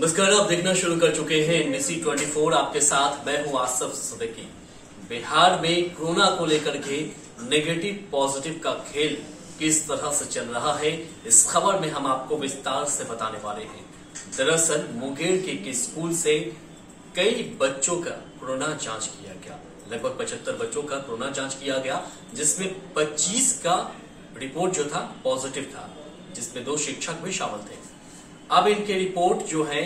नमस्कार, आप देखना शुरू कर चुके हैं NBC 24। आपके साथ मैं हूं आसफ सिद्दीकी। बिहार में कोरोना को लेकर के नेगेटिव पॉजिटिव का खेल किस तरह से चल रहा है, इस खबर में हम आपको विस्तार से बताने वाले हैं। दरअसल मुंगेर के एक स्कूल से कई बच्चों का कोरोना जांच किया गया। लगभग 75 बच्चों का कोरोना जांच किया गया, जिसमें 25 का रिपोर्ट जो था पॉजिटिव था, जिसमें 2 शिक्षक भी शामिल थे। अब इनके रिपोर्ट जो है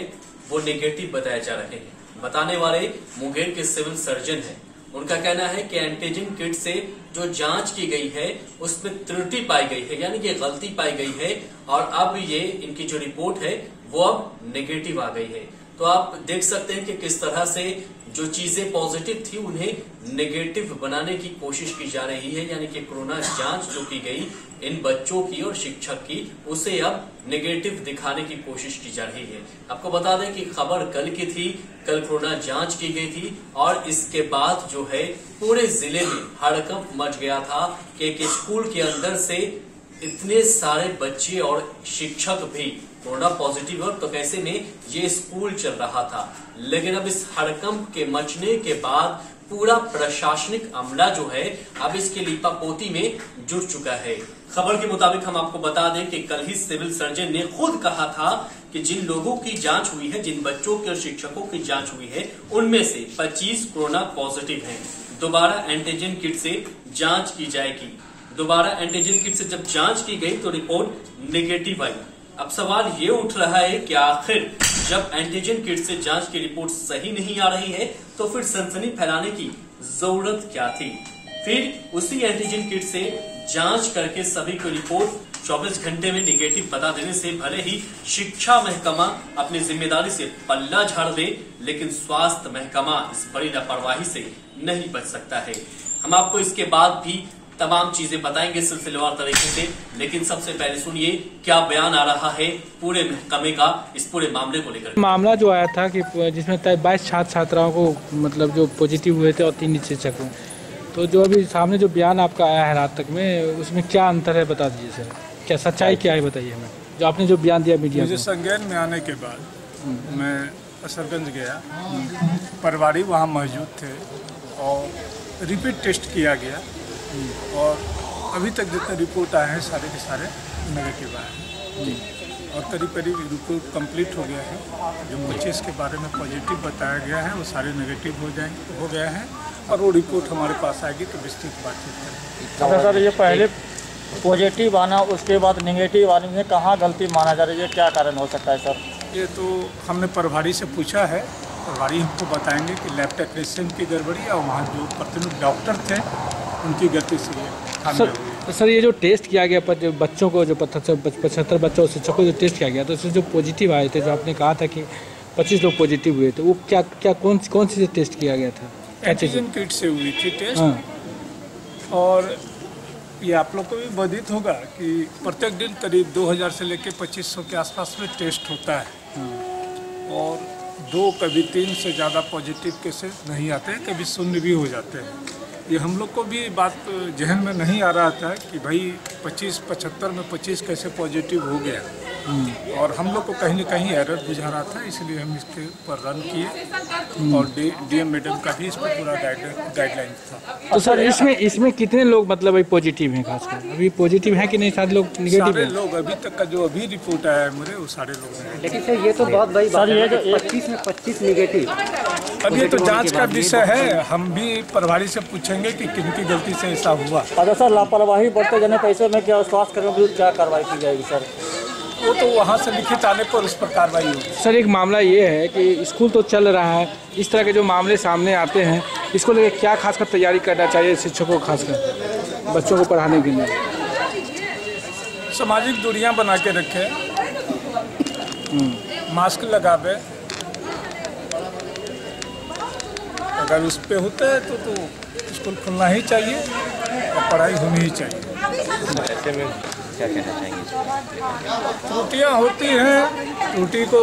वो नेगेटिव बताए जा रहे हैं। बताने वाले मुंगेर के सिविल सर्जन हैं। उनका कहना है कि एंटीजन किट से जो जांच की गई है उसमें त्रुटि पाई गई है, यानी कि गलती पाई गई है, और अब ये इनकी जो रिपोर्ट है वो अब नेगेटिव आ गई है। तो आप देख सकते हैं कि किस तरह से जो चीजें पॉजिटिव थी उन्हें नेगेटिव बनाने की कोशिश की जा रही है, यानी कि कोरोना जांच जो की गई इन बच्चों की और शिक्षक की, उसे अब नेगेटिव दिखाने की कोशिश की जा रही है। आपको बता दें कि खबर कल की थी, कल कोरोना जांच की गई थी और इसके बाद जो है पूरे जिले में हड़कंप मच गया था कि एक स्कूल के अंदर से इतने सारे बच्चे और शिक्षक भी कोरोना पॉजिटिव और तो कैसे में ये स्कूल चल रहा था। लेकिन अब इस हड़कंप के मचने के बाद पूरा प्रशासनिक अमला जो है अब इसके लीपापोती में जुट चुका है। खबर के मुताबिक हम आपको बता दें कि कल ही सिविल सर्जन ने खुद कहा था कि जिन लोगों की जांच हुई है, जिन बच्चों के और शिक्षकों की जांच हुई है, उनमें से 25 कोरोना पॉजिटिव हैं। दोबारा एंटीजन किट से जांच की जाएगी। दोबारा एंटीजन किट से जब जांच की गई तो रिपोर्ट नेगेटिव आई। अब सवाल ये उठ रहा है कि आखिर जब एंटीजन किट से जांच की रिपोर्ट सही नहीं आ रही है तो फिर सनसनी फैलाने की जरूरत क्या थी। फिर उसी एंटीजन किट से जांच करके सभी को रिपोर्ट 24 घंटे में नेगेटिव बता देने से भले ही शिक्षा महकमा अपनी जिम्मेदारी से पल्ला झाड़ दे, लेकिन स्वास्थ्य महकमा इस बड़ी लापरवाही से नहीं बच सकता है। हम आपको इसके बाद भी तमाम चीजें बताएंगे सिलसिलेवार तरीके से, लेकिन सबसे पहले सुनिए क्या बयान आ रहा है पूरे महकमे का इस पूरे मामले को लेकर। मामला जो आया था कि जिसमें 22 छात्र छात्राओं को मतलब जो पॉजिटिव हुए थे और 3 शिक्षक हुए, तो जो अभी सामने जो बयान आपका आया है रात तक में, उसमें क्या अंतर है बता दीजिए सर, क्या सच्चाई क्या है बताइए हमें, जो आपने जो बयान दिया मीडिया मुझे संज्ञान में आने के बाद मैं असरगंज गया, परिवारी वहाँ मौजूद थे और रिपीट टेस्ट किया गया और अभी तक जितने रिपोर्ट आए हैं सारे के सारे नेगेटिव आए हैं और करीब करीब रिपोर्ट कंप्लीट हो गया है। जो 25 के बारे में पॉजिटिव बताया गया है वो सारे नेगेटिव हो गए हैं और वो रिपोर्ट हमारे पास आएगी तो विस्तृत बातचीत करेंगे। अच्छा सर, ये पहले पॉजिटिव आना उसके बाद नेगेटिव आने में कहाँ गलती माना जा रही है, क्या कारण हो सकता है सर? ये तो हमने प्रभारी से पूछा है, प्रभारी हमको बताएंगे कि लैब टेक्नीशियन की गड़बड़ी और वहाँ जो प्रतिनिधि डॉक्टर थे उनकी गलती से ये सर ये जो टेस्ट किया गया पर जो बच्चों को जो 75 बच्चों और शिक्षकों को जो टेस्ट किया गया तो उसमें जो पॉजिटिव आए थे, जो आपने कहा था कि 25 लोग पॉजिटिव हुए थे, वो क्या कौन सी टेस्ट किया गया था? एंटीजन किट से हुई थी टेस्ट। हाँ। और ये आप लोग को भी बाधित होगा कि प्रत्येक दिन करीब 2000 से लेकर 2500 के आसपास में टेस्ट होता है। हाँ। और 2 कभी 3 से ज़्यादा पॉजिटिव केसेस नहीं आते हैं, कभी शून्य भी हो जाते हैं। ये हम लोग को भी बात जहन में नहीं आ रहा था कि भाई 75 में 25 कैसे पॉजिटिव हो गया, और हम लोग को कहीं न कहीं एरर बुझा रहा था, इसलिए हम इसके ऊपर रन किए और डीएम मैडम का भी इस पर पूरा गाइडलाइन था। तो सर इसमें कितने लोग मतलब अभी पॉजिटिव हैं, खासकर अभी पॉजिटिव हैं कि नहीं? सारे लोग नेगेटिव हैं? सारे लोग अभी तक का जो अभी रिपोर्ट आया है मेरे, वो सारे लोग हैं। लेकिन सर ये तो बहुत बड़ी बात है, 25 में 25 नेगेटिव। अब ये तो जांच का विषय है, हम भी प्रभारी से पूछेंगे कि किनकी गलती से ऐसा हुआ। अच्छा सर, लापरवाही बरते जाने पर ऐसे में क्या स्वास्थ्य कर्मियों के विरुद्ध क्या कार्रवाई की जाएगी सर? वो तो वहाँ से लिखित आने पर उस पर कार्रवाई होगी। सर एक मामला ये है कि स्कूल तो चल रहा है, इस तरह के जो मामले सामने आते हैं इसको लेकर क्या खासकर तैयारी करना चाहिए शिक्षकों को, खासकर बच्चों को पढ़ाने के लिए? सामाजिक दूरियां बना के रखें, मास्क लगावे, अगर उस पर होता है तो स्कूल खुलना ही चाहिए और पढ़ाई होनी ही चाहिए। ऐसे में क्या कहना चाहेंगे? त्रुटियां होती हैं, त्रुटि को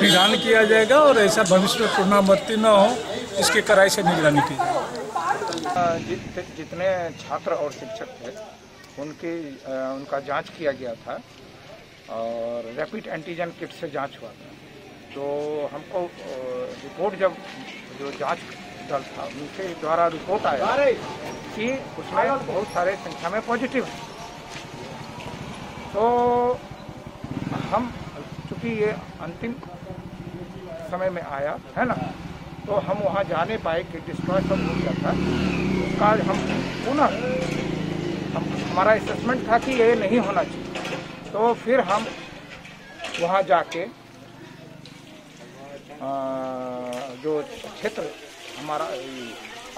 निदान किया जाएगा और ऐसा भविष्य में पुनरावृत्ति न हो, इसके कड़ाई से निगरानी की जाएगी। जितने छात्र और शिक्षक थे उनका जांच किया गया था और रैपिड एंटीजन किट से जांच हुआ था। तो हमको रिपोर्ट जब जो जांच दल था उनके द्वारा रिपोर्ट आया कि उसमें बहुत सारे संख्या में पॉजिटिव है। तो हम चूँकि ये अंतिम समय में आया है ना, तो हम वहाँ जा नहीं पाए कि डिस्ट्रॉय सब हो गया था। उसका हम पुनः हमारा असेसमेंट था कि ये नहीं होना चाहिए, तो फिर हम वहाँ जाके जो क्षेत्र हमारा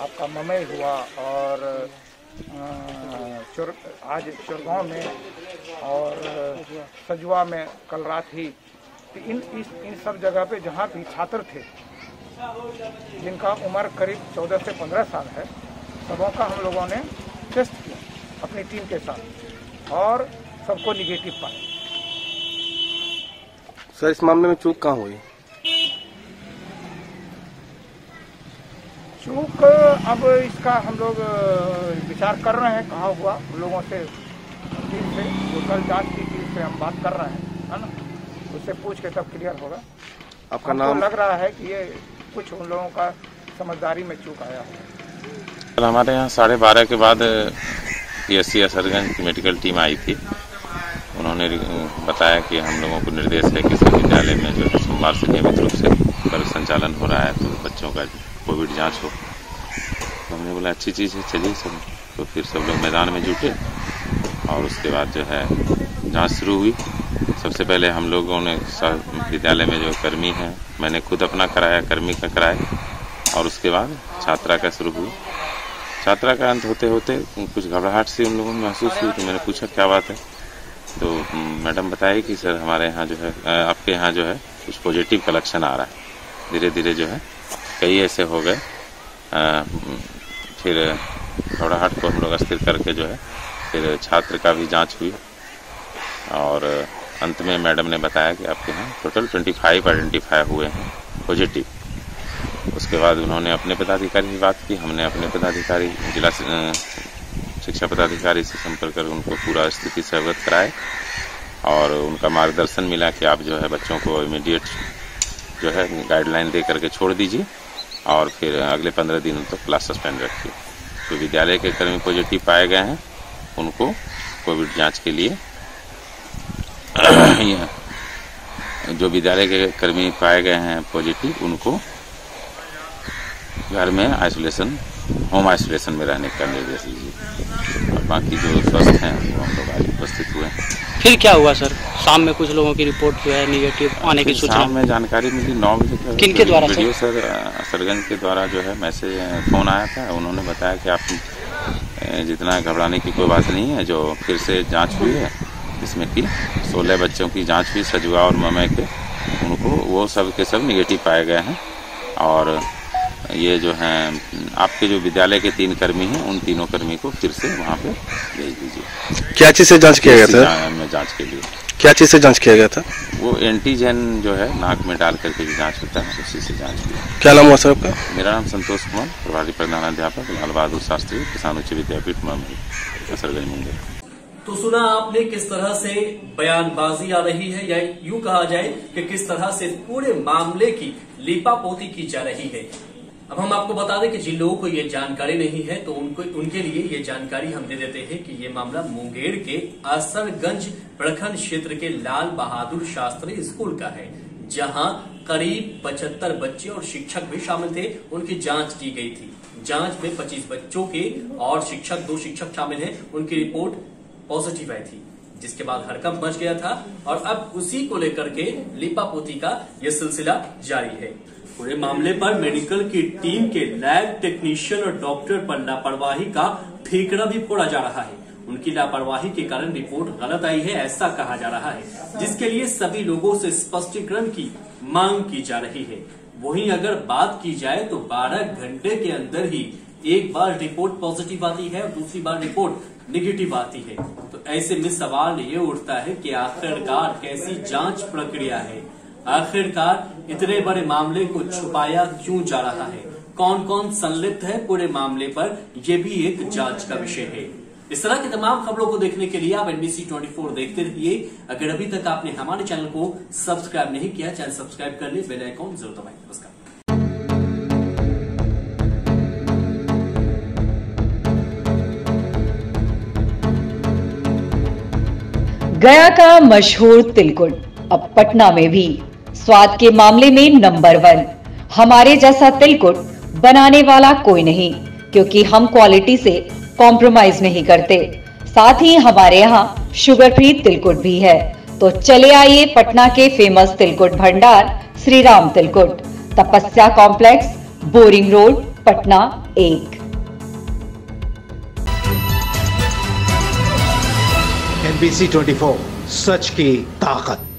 आपका ममई हुआ और आज चुरगांव में और सजुआ में कल रात ही इन सब जगह पे जहाँ भी छात्र थे जिनका उम्र करीब 14 से 15 साल है, सबों का हम लोगों ने टेस्ट किया अपनी टीम के साथ और सबको निगेटिव पाया। सर, इस मामले में चूक कहाँ हुई? चूक अब इसका हम लोग विचार कर रहे हैं कहाँ हुआ। उन लोगों से टीम से जो कल जांच की टीम से हम बात कर रहे हैं, है ना, उससे पूछ के तब क्लियर होगा। आपका नाम? लग रहा है कि ये कुछ उन लोगों का समझदारी में चूक आया है। हमारे यहाँ 12:30 के बाद PSC असरगंज की मेडिकल टीम आई थी। उन्होंने बताया कि हम लोगों को निर्देश है कि सभी विद्यालय में जो है सोमवार से नियमित रूप से कर्म संचालन हो रहा है, तो बच्चों का कोविड जांच हो। तो हमने बोला अच्छी चीज़ है, चलिए सब। तो फिर सब लोग मैदान में जुटे और उसके बाद जो है जांच शुरू हुई। सबसे पहले हम लोगों ने विद्यालय में जो कर्मी हैं, मैंने खुद अपना कराया, कर्मी का कराया, और उसके बाद छात्रा का शुरू हुई। छात्रा का अंत होते होते कुछ घबराहट सी उन लोगों में महसूस हुई। तो मैंने पूछा क्या बात है, तो मैडम बताई कि सर हमारे यहाँ जो है आपके यहाँ जो है कुछ पॉजिटिव का लक्षण आ रहा है। धीरे धीरे जो है कई ऐसे हो गए। फिर घबराहट को हम लोग स्थिर करके जो है फिर छात्र का भी जांच हुई और अंत में मैडम ने बताया कि आपके यहाँ टोटल 25 आइडेंटिफाई हुए हैं पॉजिटिव। उसके बाद उन्होंने अपने पदाधिकारी से बात की, हमने अपने पदाधिकारी जिला शिक्षा पदाधिकारी से संपर्क कर उनको पूरा स्थिति से अवगत कराए और उनका मार्गदर्शन मिला कि आप जो है बच्चों को इमीडिएट जो है गाइडलाइन दे करके छोड़ दीजिए और फिर अगले 15 दिनों तक क्लास सस्पेंड रखिए। तो विद्यालय के कर्मी पॉजिटिव पाए गए हैं, उनको कोविड जांच के लिए जो विद्यालय के कर्मी पाए गए हैं पॉजिटिव, उनको घर में आइसोलेशन, होम आइसोलेशन में रहने का निर्देश दीजिए। और बाकी जो स्वस्थ हैं वो हम लोग आज उपस्थित हुए हैं। फिर क्या हुआ सर? शाम में कुछ लोगों की रिपोर्ट जो है निगेटिव आने की सूचना शाम में जानकारी मिली 9 बजे। किनके द्वारा वीडियो सर असरगंज के द्वारा जो है मैसेज फोन आया था। उन्होंने बताया कि आप जितना घबराने की कोई बात नहीं है, जो फिर से जांच हुई है जिसमें कि 16 बच्चों की जांच हुई सजुआ और ममई के, उनको वो सब के सब निगेटिव पाए गए हैं। और ये जो हैं आपके जो विद्यालय के 3 कर्मी हैं, उन तीनों कर्मी को फिर से वहाँ पे भेज दीजिए। क्या चीज़ से जांच किया गया था? में जांच के लिए क्या चीज़ से जांच किया गया था? वो एंटीजन जो है नाक में डाल करके जो जांच होता है उसी से जांच की। क्या नाम हुआ सर आपका? मेरा नाम संतोष कुमार, प्रभारी प्रधानाध्यापक लाल बहादुर शास्त्री किसान उच्च विद्यापीठ ममई, असरगंज मुंगेर। तो सुना आपने किस तरह से बयानबाजी आ रही है, या यूं कहा जाए कि किस तरह से पूरे मामले की लीपापोती की जा रही है। अब हम आपको बता दें कि जिन लोगों को ये जानकारी नहीं है तो उनके लिए ये जानकारी हम दे देते हैं कि ये मामला मुंगेर के असरगंज प्रखंड क्षेत्र के लाल बहादुर शास्त्री स्कूल का है, जहां करीब 75 बच्चे और शिक्षक भी शामिल थे। उनकी जांच की गई थी। जांच में 25 बच्चों के और 2 शिक्षक शामिल हैं, उनकी रिपोर्ट पॉजिटिव आई थी, जिसके बाद हड़कंप मच गया था और अब उसी को लेकर के लीपापोती का यह सिलसिला जारी है। पूरे मामले पर मेडिकल की टीम के लैब टेक्नीशियन और डॉक्टर पर लापरवाही का ठिकरा भी फोड़ा जा रहा है। उनकी लापरवाही के कारण रिपोर्ट गलत आई है, ऐसा कहा जा रहा है, जिसके लिए सभी लोगों से स्पष्टीकरण की मांग की जा रही है। वहीं अगर बात की जाए तो 12 घंटे के अंदर ही एक बार रिपोर्ट पॉजिटिव आती है और दूसरी बार रिपोर्ट निगेटिव आती है। तो ऐसे में सवाल ये उठता है कि आखिरकार कैसी जांच प्रक्रिया है, आखिरकार इतने बड़े मामले को छुपाया क्यों जा रहा है, कौन कौन संलिप्त है पूरे मामले पर, यह भी एक जांच का विषय है। इस तरह की तमाम खबरों को देखने के लिए आप NBC 24 देखते रहिए। अगर अभी तक आपने हमारे चैनल को सब्सक्राइब नहीं किया, चैनल सब्सक्राइब कर ले, बेल आइकॉन जरूर दबाएं। नमस्कार। गया का मशहूर तिलकुट अब पटना में भी स्वाद के मामले में नंबर 1। हमारे जैसा तिलकुट बनाने वाला कोई नहीं, क्योंकि हम क्वालिटी से कॉम्प्रोमाइज नहीं करते। साथ ही हमारे यहाँ शुगर फ्री तिलकुट भी है। तो चले आइए पटना के फेमस तिलकुट भंडार श्री राम तिलकुट, तपस्या complex, boring road, Patna 1। NBC 24 सच की ताकत।